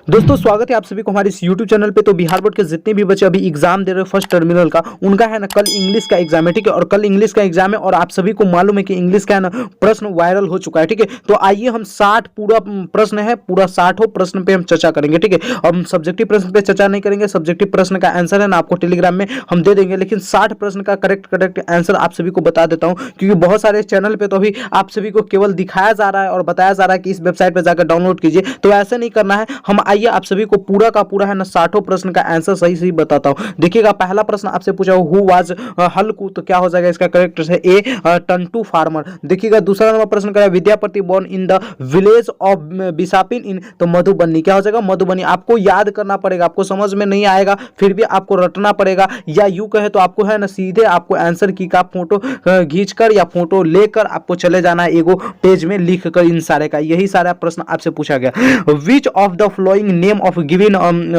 दोस्तों स्वागत है आप सभी को हमारे इस YouTube चैनल पे। तो बिहार बोर्ड के जितने भी बच्चे अभी एग्जाम दे रहे हैं फर्स्ट टर्मिनल का, उनका है ना कल इंग्लिश का एग्जाम है, ठीक है। और कल इंग्लिश का एग्जाम है और आप सभी को मालूम है कि इंग्लिश का है ना प्रश्न वायरल हो चुका है, ठीक है। तो आइए हम 60 पूरा प्रश्न है, पूरा 60 प्रश्न पे हम चर्चा करेंगे, ठीक है। अब हम सब्जेक्टिव प्रश्न पे चर्चा नहीं करेंगे, सब्जेक्टिव प्रश्न का आंसर है ना आपको टेलीग्राम में हम दे देंगे, लेकिन 60 प्रश्न का करेक्ट आंसर आप सभी को बता देता हूँ, क्योंकि बहुत सारे चैनल पे तो अभी आप सभी को केवल दिखाया जा रहा है और बताया जा रहा है कि इस वेबसाइट पर जाकर डाउनलोड कीजिए। तो ऐसा नहीं करना है, हम आइए आप सभी को पूरा का पूरा है ना 60 प्रश्न का आंसर सही सही बताता हूं। देखिएगा, पहला प्रश्न आपसे पूछा हु वाज हल्कू, तो क्या हो जाएगा इसका करेक्ट है ए टंटू फार्मर। देखिएगा, दूसरा नंबर प्रश्न करा Vidyapati born in the village of Bisfi in, तो मधुबनी क्या हो जाएगा मधुबनी। आपको याद करना पड़ेगा, आपको समझ में नहीं आएगा फिर भी आपको रटना पड़ेगा, या यूं कहे तो आपको है ना सीधे आपको आंसर की का फोटो खींचकर या फोटो लेकर आपको चले जाना है एगो पेज में लिख कर इन सारे का। यही सारा प्रश्न आपसे पूछा गया। Which of the flowing name of given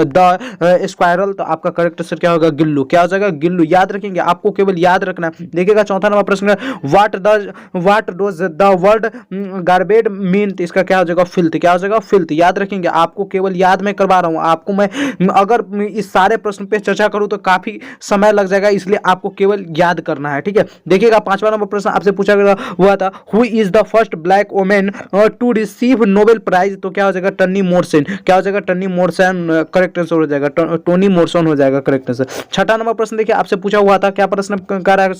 the squirrel, तो आपका करेक्ट आंसर क्या होगा गिल्लू। क्या हो जाएगा गिल्लू, याद रखेंगे, आपको केवल याद रखना। देखिएगा, चौथा नंबर प्रश्न what does the word garbage mean, तो इसका क्या हो जाएगा फिल्थ। क्या हो जाएगा फिल्थ, याद रखेंगे, आपको केवल याद मैं करवा रहा हूं। आपको मैं अगर इस सारे प्रश्न पे चर्चा करूं तो काफी समय लग जाएगा, इसलिए आपको केवल याद करना है, ठीक है। देखिएगा, पांचवा नंबर प्रश्न आपसे पूछा गया हुआ था who is the first black women to receive Nobel prize, तो क्या हो जाएगा टनी मोरसन। क्या हो जाएगा टनी मोरसन, करेक्ट आंसर हो जाएगा टोनी मोरसन हो जाएगा करेक्ट आंसर। छठा नंबर प्रश्न देखिए आपसे पूछा हुआ था, क्या प्रश्न कह रहा है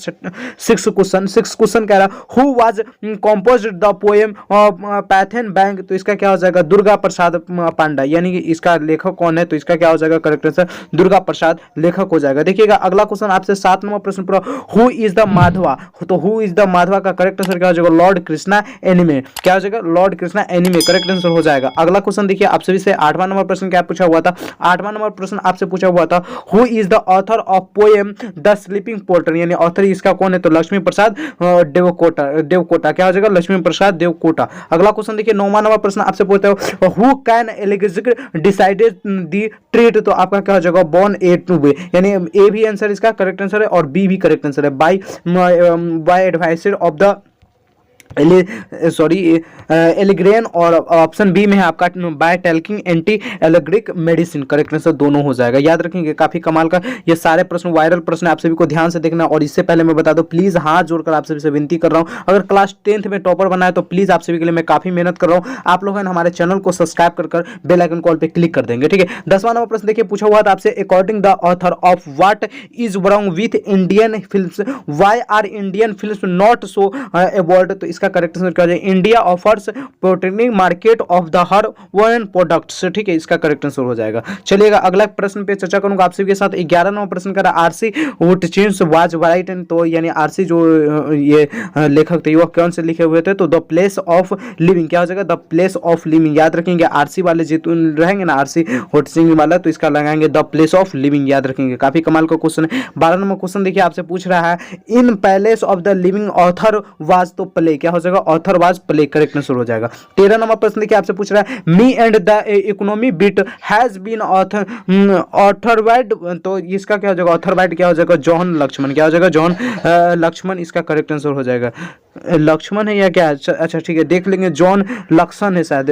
सिक्स क्वेश्चन कह रहा है who was composed the poem Python bank, तो इसका क्या हो जाएगा दुर्गा प्रसाद पांडा, यानी कि इसका लेखक कौन है, तो इसका क्या हो जाएगा करेक्ट आंसर दुर्गा प्रसाद लेखक हो जाएगा। देखिएगा, अगला क्वेश्चन आपसे 7 नंबर प्रश्न पूरा हु इज द माधवा, तो हु इज द माधवा का करेक्ट आंसर क्या हो जाएगा लॉर्ड कृष्णा एनिमे। क्या हो जाएगा Lord Krishna anime, correct answer हो जाएगा। अगला क्वेश्चन देखिए आप सभी से 8वां नंबर प्रश्न क्या पूछा हुआ था, 8वां नंबर प्रश्न आपसे पूछा हुआ था who is the author of poem the sleeping porter, यानी ऑथर इसका कौन है, तो लक्ष्मी प्रसाद देवकोटा। क्या हो जाएगा लक्ष्मी प्रसाद देवकोटा। अगला क्वेश्चन देखिए 9वां नंबर प्रश्न आपसे पूछता है who can eligible decided the treat, तो आपका क्या हो जाएगा बॉर्न ए टू बी, यानी ए भी आंसर इसका करेक्ट आंसर है और बी भी करेक्ट आंसर है। By advice of the allergen, और ऑप्शन बी में है आपका by talking anti allergic medicine, correct answer दोनों हो जाएगा। याद रखेंगे, काफी कमाल का ये सारे प्रश्न वायरल प्रश्न आप सभी को ध्यान से देखना। और इससे पहले मैं बता दूं, प्लीज हाथ जोड़कर आप सभी से विनती कर रहा हूं, अगर क्लास 10th में टॉपर बना है तो प्लीज आप सभी के लिए मैं काफी मेहनत कर रहा हूं, आप लोग हमारे चैनल को सब्सक्राइब कर बेल आइकन कॉल पे क्लिक कर देंगे, ठीक है। 10वां नंबर प्रश्न देखिए पूछा हुआ था आपसे according the author of what is wrong with Indian films, why are Indian films not so award, तो इसका करेक्ट आंसर क्या है India offers protecting market of the her one products, ठीक है, इसका करेक्ट आंसर हो जाएगा। चलिएगा, अगला प्रश्न पे चर्चा करूंगा आप सभी के साथ। 11 नंबर प्रश्न का आरसी वुडचिन्स वाज राइट, तो यानी आरसी जो ये लेखक थे वो कौन से लिखे हुए थे, तो द प्लेस ऑफ लिविंग। क्या हो जाएगा द प्लेस ऑफ लिविंग। याद रखेंगे, आरसी वाले जितने रहेंगे ना आरसी वुडचिन्स वाला, तो इसका लगाएंगे द प्लेस ऑफ लिविंग, याद रखेंगे, काफी कमाल का क्वेश्चन है। 12 नंबर क्वेश्चन देखिए आपसे पूछ रहा है in palace of the living author was, तो प्ले क्या हो जाएगा author was play, correct answer हो जाएगा। 13 नंबर प्रश्न देखिए आपसे पूछ रहा है me and the economy bit has been otherwise, तो इसका क्या हो जाएगा ऑथरवाइड क्या हो जाएगा जॉन लक्ष्मण। क्या हो जाएगा जॉन लक्ष्मण, इसका करेक्ट आंसर हो जाएगा। लक्ष्मण है या क्या, अच्छा ठीक है देख लेंगे, जॉन लक्ष्मण है शायद,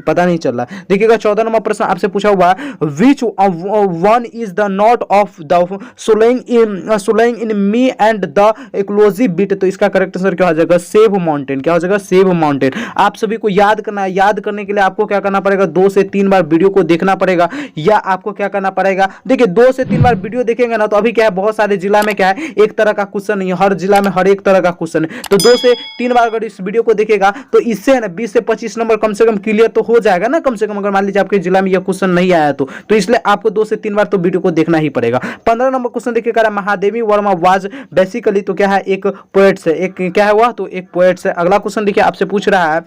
पता नहीं चल रहा। देखिएगा, 14 नंबर प्रश्न आपसे पूछा हुआ which one is the not of the soloing in me and the explosive bit, तो इसका करेक्ट आंसर क्या हो जाएगा सेव माउंटेन। क्या हो जाएगा सेव माउंटेन। आप सभी को याद करना है, याद करने के लिए आपको क्या करना पड़ेगा 2 से 3 बार वीडियो को देखना पड़ेगा, या आपको क्या करना पड़ेगा, देखिए 2 से 3 बार वीडियो देखेंगे ना, तो अभी क्या है बहुत सारे जिला में क्या है एक तरह का क्वेश्चन नहीं है, हर जिला में हर एक तरह का क्वेश्चन है, तो 2 से 3 बार अगर इस वीडियो को देखेगा तो इससे है ना 20 से 25 नंबर कम से कम क्लियर तो हो जाएगा ना, कम से कम। अगर मान लीजिए आपके जिला में यह क्वेश्चन नहीं आया तो इसलिए आपको 2 से 3 बार तो वीडियो को देखना ही पड़ेगा। 15 नंबर क्वेश्चन देखिए कह रहा है महादेवी वर्मा वाज बेसिकली, तो क्या है एक पोएट से, एक क्या है हुआ तो एक पोएट से। अगला क्वेश्चन देखिए आपसे पूछ रहा है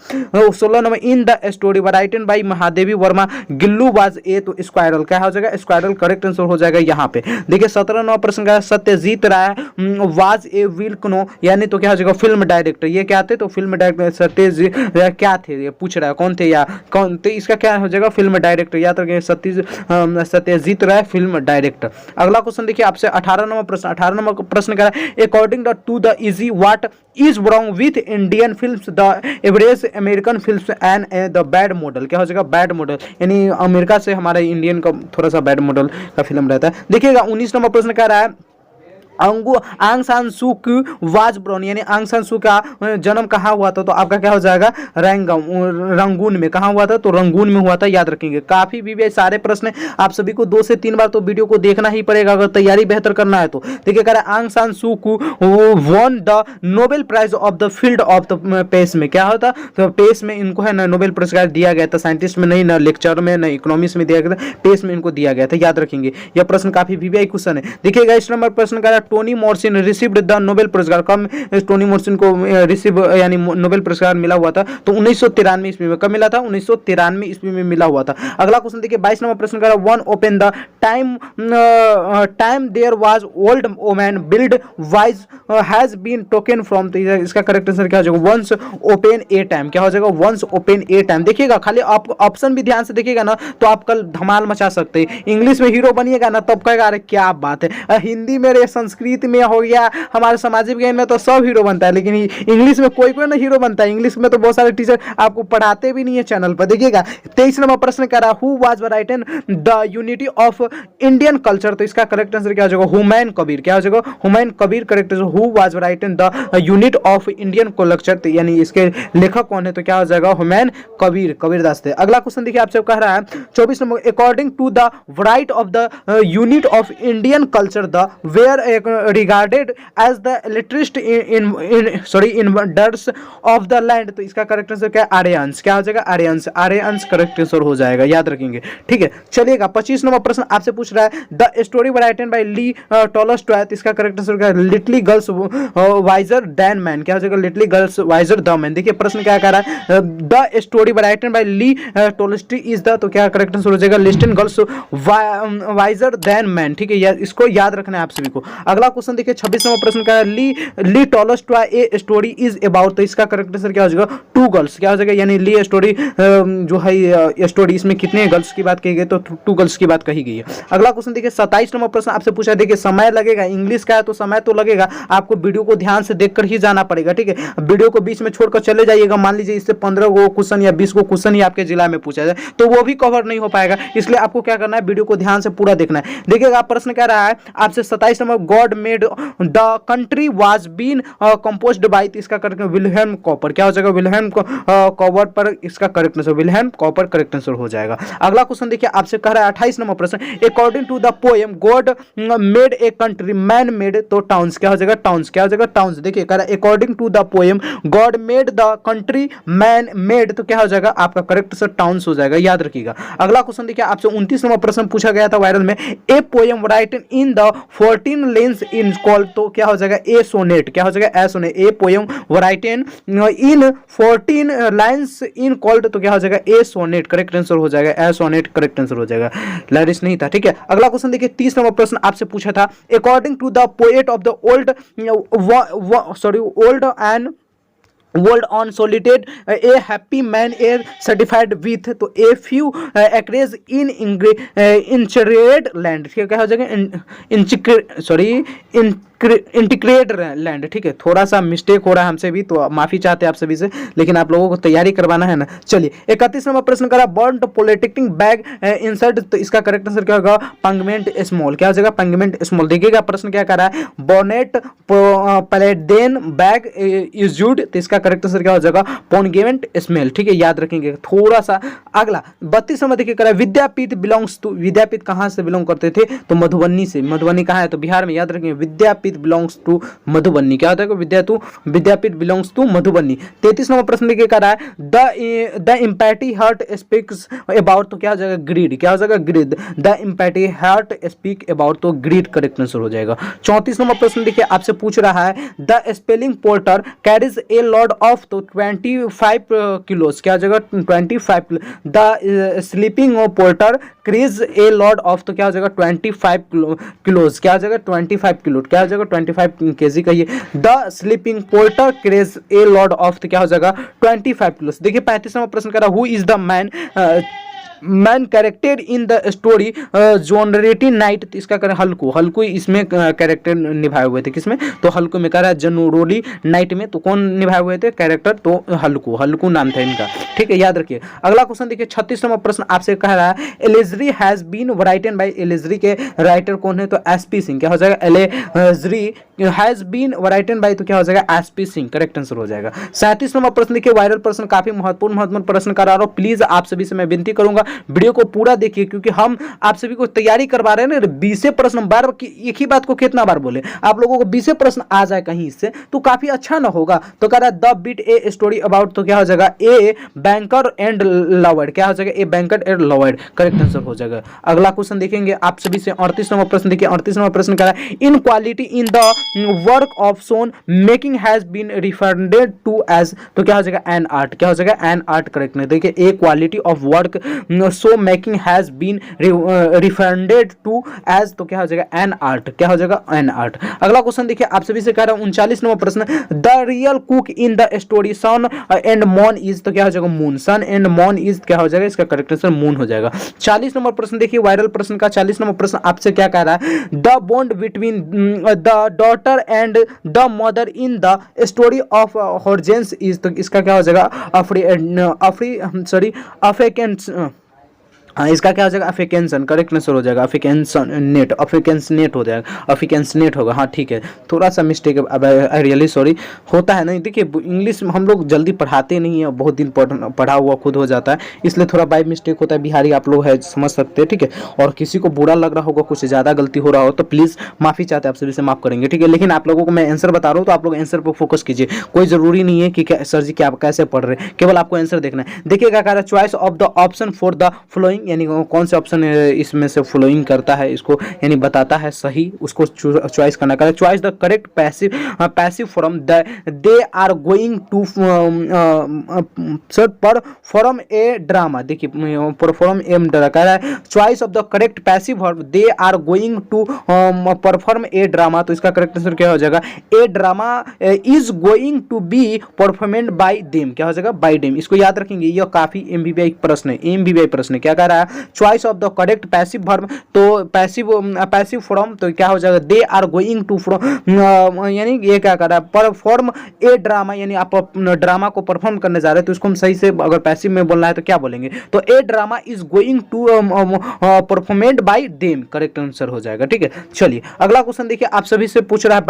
16 number in the story written by Mahadevi Verma Gillu was a, तो स्क्वायरल क्या हो जाएगा स्क्वायरल, करेक्ट आंसर हो जाएगा यहाँ पे। देखिए 17 नंबर प्रश्न का सत्यजीत राय वाज ए विल कनो, यानी तो क्या हो जाएगा फिल्म डायरेक्टर। ये क्या थे, तो फिल्म डायरेक्टर सत्यजीत क्या थे, ये पूछ रहा है कौन थे या कौन, तो इसका क्या हो जाएगा फिल्म डायरेक्टर, याद रखिए सत्यजीत राय फिल्म डायरेक्टर। अगला क्वेश्चन देखिए आपसे 18 नंबर प्रश्न, 18 नंबर प्रश्न का according to the easy what is wrong with Indian films, the average American films and the bad model। क्या हो जाएगा? बैड मॉडल, यानी अमेरिका से हमारा इंडियन का थोड़ा सा बैड मॉडल का फिल्म रहता है। देखिएगा 19 नंबर प्रश्न कह रहा है आंग सान सू की वाज ब्रोन, यानी आंग सान सू का जन्म कहाँ हुआ था? तो आपका क्या हो जाएगा? रंगून में। कहाँ हुआ था? तो रंगून में हुआ था, याद रखेंगे। काफी भी सारे प्रश्न आप सभी को 2 से 3 बार तो वीडियो को देखना ही पड़ेगा अगर तैयारी बेहतर करना है तो। देखिए कह रहा है आंग सान सू को won the Nobel prize of the field of the peace में। क्या होता? तो पेस में इनको है ना नोबेल पुरस्कार दिया गया था, साइंटिस्ट में नहीं, ना लेक्चर में, ना इकोनॉमिक्स में दिया गया था, पेस में इनको दिया गया था, याद रखेंगे। यह प्रश्न काफी वीवीआई क्वेश्चन है। देखिएगा इस नंबर प्रश्न कह रहा है टोनी मॉर्सिन रिसीव्ड द नोबेल पुरस्कार। कब टोनी मॉर्सिन को रिसीव यानी नोबेल पुरस्कार मिला हुआ था? तो 1993 ईस्वी में। कब मिला था? 1993 ईस्वी में मिला हुआ था। अगला क्वेश्चन देखिए 22 नंबर प्रश्न का one open the time there was old woman build wise has been token from. तो इसका करेक्ट आंसर क्या हो जाएगा? Once open a time. क्या हो जाएगा? Once open a time. देखिएगा खाली आप ऑप्शन भी ध्यान से देखिएगा ना तो आप कल धमाल मचा सकते हैं। इंग्लिश में हीरो बनिएगा ना तब कहेगा अरे क्या बात है, हिंदी में, संस्कृत में हो गया, हमारे सामाजिक विज्ञान में तो सब हीरो बनता है, लेकिन इंग्लिश में कोई ना हीरो बनता है। इंग्लिश में तो बहुत सारे टीचर आपको पढ़ाते भी नहीं है चैनल पर। देखिएगा 23 नंबर प्रश्न कह रहा who was written the unity of Indian culture. तो इसका करेक्ट आंसर क्या हो जाएगा? हुमायूं कबीर। क्या हो जाएगा? Humayun Kabir correct answer. Who was written the unit of Indian culture, तो यानी इसके लेखक कौन है? तो क्या हो जाएगा? हुमायूं कबीर, कबीरदास थे। अगला क्वेश्चन देखिए आपसे कह रहा है 24 number according to the right of the unit of Indian culture the were regarded as the earliest inventors of the land. तो इसका करेक्ट आंसर क्या है? आर्यंस। क्या हो जाएगा? आर्यंस। आर्यंस करेक्ट आंसर हो जाएगा, याद रखेंगे। ठीक है चलिएगा 25 नंबर प्रश्न आपसे पूछ रहा है the story written by Leo Tolstoy. तो इसका करेक्ट आंसर क्या है? Little girls wiser than man. क्या हो जाएगा? Little girls wiser the man. देखिए प्रश्न क्या कह रहा है the story written by Leo Tolstoy is the, तो क्या करेक्ट आंसर हो जाएगा? Little girls wiser than man. ठीक है इसको याद रखना है आप सभी को। अगला क्वेश्चन देखिए 26 नंबर प्रश्न का Leo Tolstoy a story is about. तो इसका करेक्ट आंसर क्या हो जाएगा? 2 गर्ल्स। क्या हो जाएगा? यानी ली स्टोरी जो है स्टोरी इसमें कितने गर्ल्स की बात कही गई? तो 2 गर्ल्स की बात कही गई है। अगला क्वेश्चन देखिए 27 नंबर प्रश्न आपसे पूछा है। देखिए समय लगेगा, इंग्लिश का है तो समय तो लगेगा, आपको वीडियो को ध्यान से देखकर ही जाना पड़ेगा। ठीक है वीडियो को बीच में छोड़कर चले जाइएगा, मान लीजिए इससे 15 गो क्वेश्चन या 20 गो क्वेश्चन ही आपके जिला में पूछा जाए तो वो भी कवर नहीं हो पाएगा, इसलिए आपको क्या करना है? वीडियो को ध्यान से पूरा देखना है। देखिएगा प्रश्न कह रहा है आपसे 27 number God made the country was been composed by. इसका करेक्ट विल्हेम कॉपर। क्या हो जाएगा? विल्हेम कॉपर पर इसका correct answer William Cowper correct answer हो जाएगा। अगला क्वेश्चन देखिए आपसे कह रहा है 28 नंबर प्रश्न according to the poem God made a country man made. तो टाउन्स। क्या हो जाएगा? टाउन्स। क्या हो जाएगा? टाउन्स। देखिए कह रहा है according to the poem God made the country man made. तो क्या हो जाएगा? आपका करेक्ट आंसर टाउन्स हो जाएगा, याद रखिएगा। अगला क्वेश्चन देखिए आपसे 29 नंबर प्रश्न पूछा गया था वायरल में a poem written in the 14 lines in call. तो क्या हो जाएगा? A sonnet. क्या हो जाएगा? A sonnet. A poem written in 14 lines in called. तो क्या हो जाएगा? ए सोनेट करेक्ट आंसर हो जाएगा। ए सोनेट करेक्ट आंसर हो जाएगा, लैरिस नहीं था। ठीक है अगला क्वेश्चन देखिए 30 नंबर प्रश्न आपसे पूछा था according to the poet of the old and world on solitude a happy man a certified with. तो a few acres in inherited land. क्या हो जाएगा? Integrate land. ठीक है थोड़ा सा मिस्टेक हो रहा है हमसे भी, तो माफी चाहते हैं आप सभी से, लेकिन आप लोगों को तैयारी करवाना है ना। चलिए 31 नंबर प्रश्न करा बर्न पॉलिटिक्टिंग बैग इंसर्ट। तो इसका करेक्ट आंसर क्या होगा? पंगमेंट स्मॉल। क्या हो जाएगा? पंगमेंट स्मॉल। देखिएगा प्रश्न क्या कर रहा है बोनेट पैलेडेन बैग यूज्ड। तो इसका करेक्ट आंसर क्या हो जाएगा? पोनगेमेंट स्मेल। ठीक है याद रखेंगे थोड़ा सा। अगला 32 नंबर देखिए करा विद्यापीठ बिलोंग्स टू। विद्यापीठ कहां से बिलोंग करते थे? तो मधुबनी से। मधुबनी कहां है? तो बिहार में, याद रखेंगे विद्यापीठ बिलोंग्स टू मधुबनी। क्या होता है? Vidyapith belongs to Madhubani. 33 number प्रश्न देखिए कर रहा है the empathy heart speaks about. तो क्या हो जाएगा? ग्रीड। क्या हो जाएगा? Greed. The empathy heart speak about. तो ग्रीड करेक्ट आंसर हो जाएगा। 34 नंबर प्रश्न देखिए आपसे पूछ रहा है the spelling porter carries A load of. तो 25 किलोस। क्या हो जाएगा? 25 kilo. The sleeping porter crease A load of. तो क्या हो जाएगा? 25 किलोस। क्या हो जाएगा? 25 किलो। क्या हो जाएगा? 25 केजी कहिए। The sleeping porter craze A Lord of. तो क्या हो जाएगा? 25 किलो। देखिए 35 नंबर प्रश्न कर रहा who is the man man character in the story जोनरेटी नाइट, तो इसका करें हल्कू, हल्कू इसमें कैरेक्टर निभाए हुए थे, किसमें, तो हल्कू में कह रहा है जनरोली नाइट में, तो कौन निभाए हुए थे कैरेक्टर, तो हल्कू, हल्कू नाम था इनका, ठीक है, याद रखिए। अगला क्वेश्चन देखिए 36 नंबर प्रश्न आपसे कह रहा है एलिजरी हैज बीन राइटन बाय, एलिजरी के राइटर कौन है, तो एसपी सिंह, क्या हो जाएगा, एलिजरी हैज बीन राइटन बाय, तो क्या हो जाएगा एसपी सिंह, करेक्ट आंसर हो जाएगा। 37 नंबर प्रश्न देखिए वायरल प्रश्न, काफी महत्वपूर्ण प्रश्न करा रहा हूं, प्लीज आप सभी से मैं विनती करूंगा वीडियो को पूरा देखिए, क्योंकि हम आप सभी को तैयारी करवा रहे हैं ना, 20 प्रश्न बार एक ही बात को कितना बार बोले, आप लोगों को 20 प्रश्न आ जाए कहीं इससे तो काफी अच्छा ना होगा। तो कह रहा है the bit a story about, तो क्या हो जाएगा ए बैंकर एंड लवर्ड, क्या हो जाएगा a banker and lover, correct answer हो जाएगा। अगला क्वेश्चन देखेंगे आप सभी से 38 नंबर प्रश्न देखिए, 38 नंबर प्रश्न कह रहा है in quality in the work of son making has been referred to as, तो क्या हो जाएगा एन आर्ट, क्या हो जाएगा एन आर्ट, करेक्ट नहीं, देखिए a quality of work so making has been referred to as, तो क्या हो जाएगा एन आर्ट, क्या हो जाएगा एन आर्ट। अगला क्वेश्चन देखिए आप सभी से कह रहा हूं 39 नंबर प्रश्न the real cook in the story sun and moon is, तो क्या हो जाएगा moon, sun and moon is, क्या हो जाएगा इसका करेक्ट आंसर मून हो जाएगा। 40 नंबर प्रश्न देखिए वायरल प्रश्न का 40 नंबर प्रश्न आपसे क्या कह रहा है the bond between the daughter and the mother in the story of हॉर्जेंस इज, तो इसका क्या हो जाएगा अफ्रीकेंस, हाँ इसका क्या हो जाएगा अफिकेंसन, करेक्ट आंसर हो जाएगा अफिकेंसन नेट, अफिकेंस नेट हो जाएगा, अफिकेंस नेट होगा, हाँ ठीक है, थोड़ा सा मिस्टेक है, अब आई रियली सॉरी, होता है नहीं, देखिए इंग्लिश में हम लोग जल्दी पढ़ाते नहीं है, बहुत दिन पढ़ा हुआ खुद हो जाता है, इसलिए थोड़ा बाई मिस्टेक होता है, बिहारी आप लोग है समझ सकते हैं, ठीक है। और किसी को बुरा लग रहा होगा, कुछ ज़्यादा गलती हो रहा हो तो प्लीज़ माफ़ी चाहते हैं, आप सभी से माफ़ करेंगे, ठीक है। लेकिन आप लोगों को मैं आंसर बता रहा हूँ तो आप लोग आंसर पर फोकस कीजिए, कोई ज़रूरी नहीं है कि सर जी क्या कैसे पढ़ रहे हैं, केवल आपको आंसर देखना है। देखिए क्या कह रहा है choice of the option for the flowing, यानी कौन से ऑप्शन इसमें से फ्लोइंग करता है इसको, यानी बताता है सही, उसको चॉइस करना है। Choice the correct passive form they are going to sir perform a drama, देखिए परफॉर्म ए ड्रामा कह रहा है choice of the correct passive form they are going to perform a drama, तो इसका करेक्ट आंसर क्या हो जाएगा a drama is going to be performed by them, क्या हो जाएगा बाय देम, इसको याद रखेंगे, यह काफी एमबीबीआई प्रश्न है, एमबीबीआई प्रश्न है। क्या कह रहा है choice of the correct passive verb, तो पैसिव फॉर्म, तो क्या हो जाएगा they are going to from, यानी ये क्या कर रहा है परफॉर्म ए ड्रामा, यानी आप ड्रामा को परफॉर्म करने जा रहे हैं, तो इसको हम सही से अगर पैसिव में बोलना है तो क्या बोलेंगे, तो a drama is going to performed by them, correct answer हो जाएगा, ठीक है। चलिए अगला क्वेश्चन देखिए आप सभी से पूछ रहा है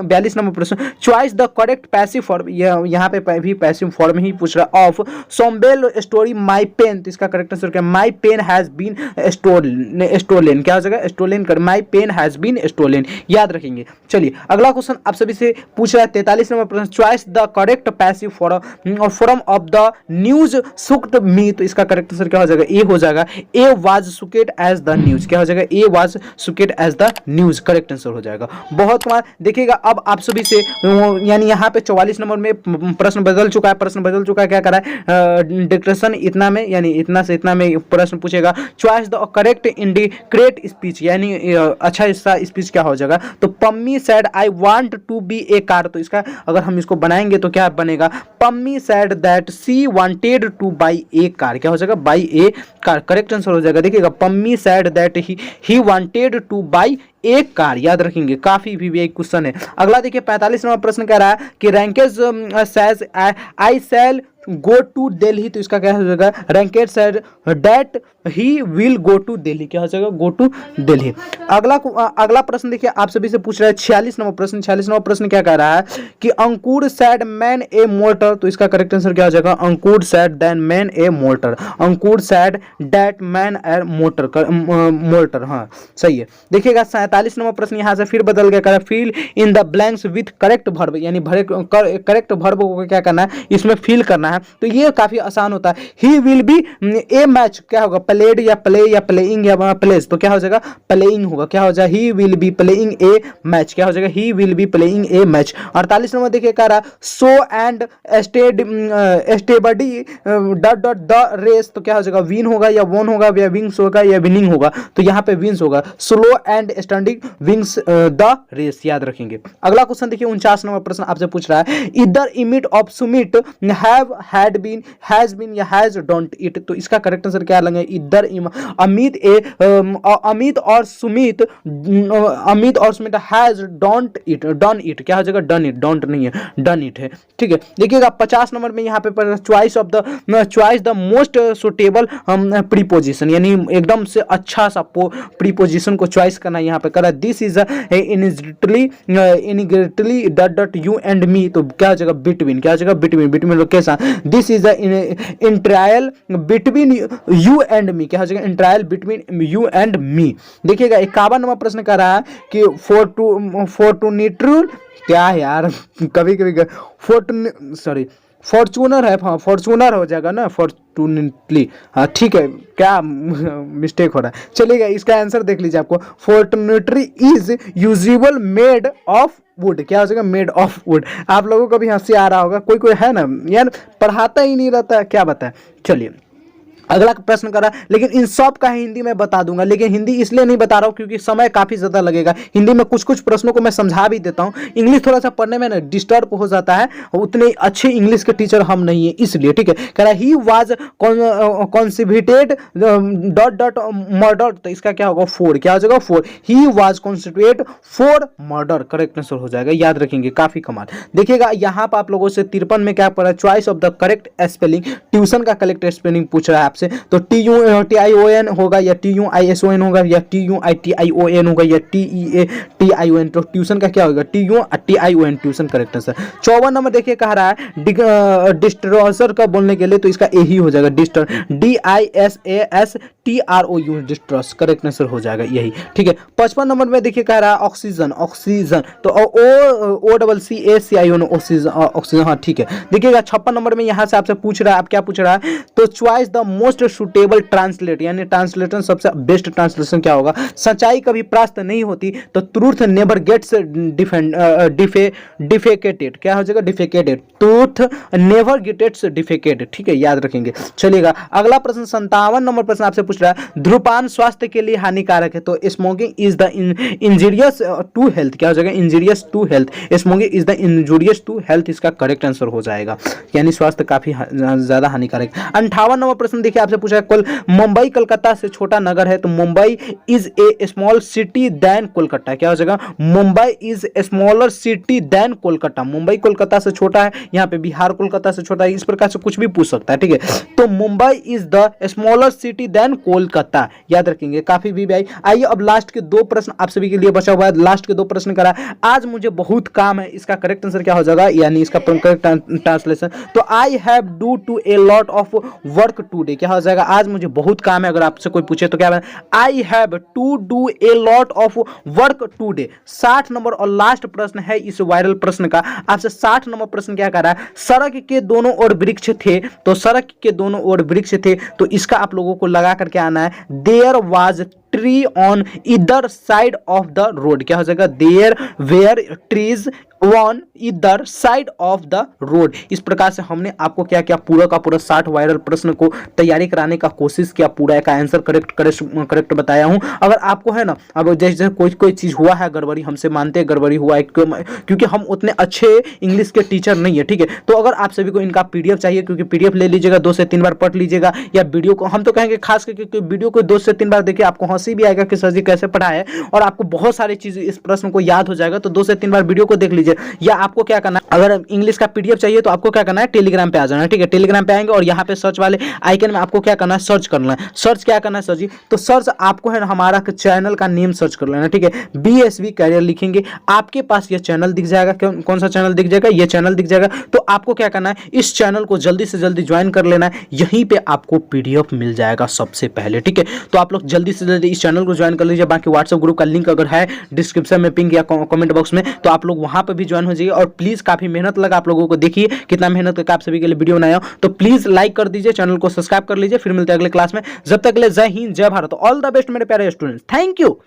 42 नंबर प्रश्न choice the correct passive form, यहाँ पे भी पैसिव फॉर्म ही पूछ रहा है ऑफ सोम्बेल स्टोरी माई पेन, तो इसका करेक्ट आंसर क्या my pen has been stolen, क्या हो जाएगा स्टोलन कर, my pen has been stolen, याद रखेंगे। चलिए अगला क्वेश्चन आप सभी से पूछ रहा है 43 नंबर प्रश्न choice the correct passive form of the news shocked me, तो इसका करेक्ट आंसर क्या हो जाएगा ए हो जाएगा A was shocked as the news, क्या हो जाएगा A was shocked as the news, correct answer हो जाएगा। बहुत कमाल, देखिएगा अब आप सभी से यानी यहाँ पे 44 नंबर में प्रश्न बदल चुका है, क्या कर रहा है डिक्टेशन इतना में, यानी इतना से इतना में प्रश्न पूछेगा choice the correct indicate speech, यानी अच्छा हिस्सा स्पीच क्या हो जाएगा, तो Pammi said I want to be a car, तो इसका अगर हम इसको बनाएंगे तो क्या बनेगा Pammi said that she wanted to buy a car, क्या हो जाएगा buy a car, correct answer हो जाएगा। देखिएगा Pammi said that he wanted to buy एक कार, याद रखेंगे, काफी भी एक क्वेश्चन है। अगला देखिए 45 नंबर प्रश्न कह रहा है कि रैंकेज says I shall go to Delhi, तो इसका क्या हो जाएगा रैंकेज said that he will go to Delhi, क्या हो जाएगा गो टू दिल्ली। अगला प्रश्न देखिए आप सभी से पूछ रहा है 46 नंबर प्रश्न क्या कह रहा है कि अंकुर सेड मैन ए मोल्टर, तो इसका करेक्ट आंसर क्या हो जाएगा Ankur said than man a मोल्टर, Ankur said that man a मोल्टर, हाँ सही है। देखिएगा 47 नंबर प्रश्न यहाँ से फिर बदल गया, कह रहा है fill in the blanks with correct verb, यानी करेक्ट वर्ब को क्या करना है इसमें फिल करना है, तो ये काफी आसान होता है। ही विल बी ए मैच, क्या होगा प्लेड या प्ले या प्लेइंग या प्लेस, तो क्या हो जाएगा प्लेइंग होगा, क्या हो जाएगा he will be playing a match, क्या हो जाएगा he will be playing a match. 48 number देखिए कह रहा so and steady dot dot the race, तो क्या हो जाएगा विन होगा या वोन होगा या विंग्स होगा या विनिंग होगा, तो यहाँ पे विंस होगा, slow and standing wings the race, याद रखेंगे। अगला क्वेश्चन देखिए 49 नंबर प्रश्न आपसे पूछ रहा है इधर emit of summit have had been has been या हैज डोंट इट, तो इसका करेक्ट आंसर क्या लगेगा इधर अमित अमित और सुमित हैज डन इट क्या हो जाएगा, डन इट, डोंट नहीं है, डन इट है, ठीक है। देखिएगा 50 नंबर में यहाँ पे choice the most suitable preposition, यानी एकदम से अच्छा सा प्रीपोजिशन को चॉइस करना यहाँ पे करा। दिस इज इनिग्रेटली डॉट यू एंड मी, तो क्या हो जाएगा, बिटवीन, क्या हो जाएगा, बिटवीन, बिटवीन लोग के साथ। This is in trial between you and मी, क्या हो जाएगा, in trial between you and मी। देखिएगा 51 नंबर प्रश्न कर रहा है कि फॉर टू न्यूट्रल क्या है यार, कभी कभी सॉरी फॉर्चूनर है, हाँ फॉर्चूनर हो जाएगा ना, फॉर्चूनेटली, हाँ ठीक है, क्या मिस्टेक हो रहा है। चलिएगा इसका आंसर देख लीजिए, आपको fortunately is usual made of would, क्या हो जाएगा, मेड ऑफ वुड। आप लोगों को भी हंसी आ रहा होगा, कोई है ना यार पढ़ाता ही नहीं रहता, क्या बताए। चलिए अगला प्रश्न करा, लेकिन इन सब का हिंदी में बता दूंगा, लेकिन हिंदी इसलिए नहीं बता रहा हूं क्योंकि समय काफी ज्यादा लगेगा। हिंदी में कुछ प्रश्नों को मैं समझा भी देता हूं, इंग्लिश थोड़ा सा पढ़ने में ना डिस्टर्ब हो जाता है, उतने अच्छे इंग्लिश के टीचर हम नहीं है इसलिए, ठीक है। कह रहा he was convicted dot murder, तो इसका क्या होगा, फोर, क्या हो जाएगा, for, he was convicted for murder, correct answer हो जाएगा, याद रखेंगे, काफी कमाल। देखिएगा यहाँ पर आप लोगों से 53 में क्या पढ़ा, choice of the correct spelling, tuition का करेक्ट स्पेलिंग पूछ रहा है आपसे, तो TUTION होगा या TUISON होगा या TUITION होगा या TEATION, तो ट्यूशन का क्या होगा, TUTION, tuition correct answer. 54 number देखिए कह रहा है डिस्ट्रॉसर का बोलने के लिए, तो इसका ए ही हो जाएगा, डिस्टर, DISASTROU, डिस्ट्रॉस, करेक्ट आंसर हो जाएगा यही, ठीक है। 55 नंबर में देखिए कह रहा है ऑक्सीजन, ऑक्सीजन, तो OCCACION, ऑक्सीजन, हाँ ठीक है। देखिएगा 56 नंबर में यहाँ से आपसे पूछ रहा है, आप क्या पूछ रहा है, तो choice the most suitable translate, यानी ट्रांसलेशन सबसे बेस्ट ट्रांसलेशन क्या होगा, सच्चाई कभी प्राप्त नहीं होती, तो ट्रूथ नेवर गेट्स डिफेकेटेड, क्या हो जाएगा, डिफेकेटेड, ट्रूथ नेवर गेट्स डिफेकेटेड, ठीक है, याद रखेंगे। चलिएगा अगला प्रश्न 57 नंबर प्रश्न आपसे पूछ रहा है, धूम्रपान स्वास्थ्य के लिए हानिकारक है, तो smoking is the injurious to health, क्या हो जाएगा, injurious to health, smoking is the injurious to health, इसका करेक्ट आंसर हो जाएगा, यानी स्वास्थ्य काफी ज्यादा हानिकारक। 58 नंबर प्रश्न देखिए आपसे पूछा है, मुंबई कोलकाता से छोटा नगर है, तो Mumbai is a small city than Kolkata, क्या हो जाएगा, Mumbai is a smaller city than Kolkata, Mumbai Kolkata से छोटा है, यहाँ पे बिहार कोलकाता से छोटा है, इस प्रकार से कुछ भी पूछ सकता है, ठीक है। तो Mumbai is the smaller city than Kolkata, याद रखेंगे, काफी भी भाई। आइए अब लास्ट के 2 प्रश्न आप सभी के लिए बचा हुआ है, लास्ट के 2 प्रश्न करा, आज मुझे बहुत काम है, इसका करेक्ट आंसर क्या हो जाएगा, यानी इसका करेक्ट ट्रांसलेशन, तो I have do to a lot of work today, क्या हो जाएगा, आज मुझे बहुत काम है। अगर आपसे कोई पूछे तो क्या है, I have to do a lot of work today. 60 नंबर और लास्ट प्रश्न है इस वायरल प्रश्न का, आपसे 60 नंबर प्रश्न क्या कर रहा है, सड़क के दोनों ओर वृक्ष थे, तो सड़क के दोनों ओर वृक्ष थे, तो इसका आप लोगों को लगा करके आना है, there was tree on either side of the road, क्या हो जाएगा, there were trees on either side of the road. इस प्रकार से हमने आपको क्या क्या पूरा का पूरा 60 वायरल प्रश्न को तैयारी कराने का कोशिश किया, पूरा का आंसर करेक्ट बताया हूं। अगर आपको है ना, अब जैसे कोई चीज हुआ है गड़बड़ी, हमसे मानते हैं गड़बड़ी हुआ है, क्योंकि हम उतने अच्छे इंग्लिश के टीचर नहीं है, ठीक है। तो अगर आप सभी को इनका PDF चाहिए, क्योंकि PDF ले लीजिएगा, 2 से 3 बार पढ़ लीजिएगा, या वीडियो को हम तो कहेंगे खास करके वीडियो को 2 से 3 बार देखिए, आपको हंसी भी आएगा कि सर जी कैसे पढ़ाए, और आपको बहुत सारी चीज इस प्रश्न को याद हो जाएगा। तो 2 से 3 बार वीडियो को देख लीजिए। या आपको क्या करना है, अगर इंग्लिश का PDF चाहिए तो आपको क्या करना है, टेलीग्राम पे आ जाना है, ठीक है। टेलीग्राम पे आएंगे और यहाँ पे सर्च वाले आइकन में आपको क्या करना है, सर्च करना है। सर्च क्या करना है सर जी, तो सर्च आपको है ना हमारा चैनल का नेम सर्च कर लेना, ठीक है, BSV कैरियर लिखेंगे, आपके पास ये चैनल दिख जाएगा। कौन सा चैनल दिख जाएगा, ये चैनल दिख जाएगा। तो आपको क्या करना है, इस चैनल को जल्दी से जल्दी ज्वाइन कर लेना है, यहीं पे आपको PDF मिल जाएगा सबसे पहले, ठीक है। तो आप लोग जल्दी से जल्दी इस चैनल को ज्वाइन कर लीजिए। बाकी व्हाट्सएप ग्रुप का लिंक अगर है डिस्क्रिप्शन में, पिंक या कमेंट बॉक्स में, तो आप लोग वहां पर भी ज्वाइन हो जाइए। और प्लीज काफी मेहनत लगा आप लोगों को, देखिए कितना मेहनत करके आप सभी के लिए वीडियो बनाया हो, तो प्लीज लाइक कर दीजिए, चैनल को सब्सक्राइब कर लीजिए। फिर मिलते हैं अगले क्लास में, जब तक के लिए जय हिंद, जय भारत, ऑल द बेस्ट मेरे प्यारे स्टूडेंट्स, थैंक यू।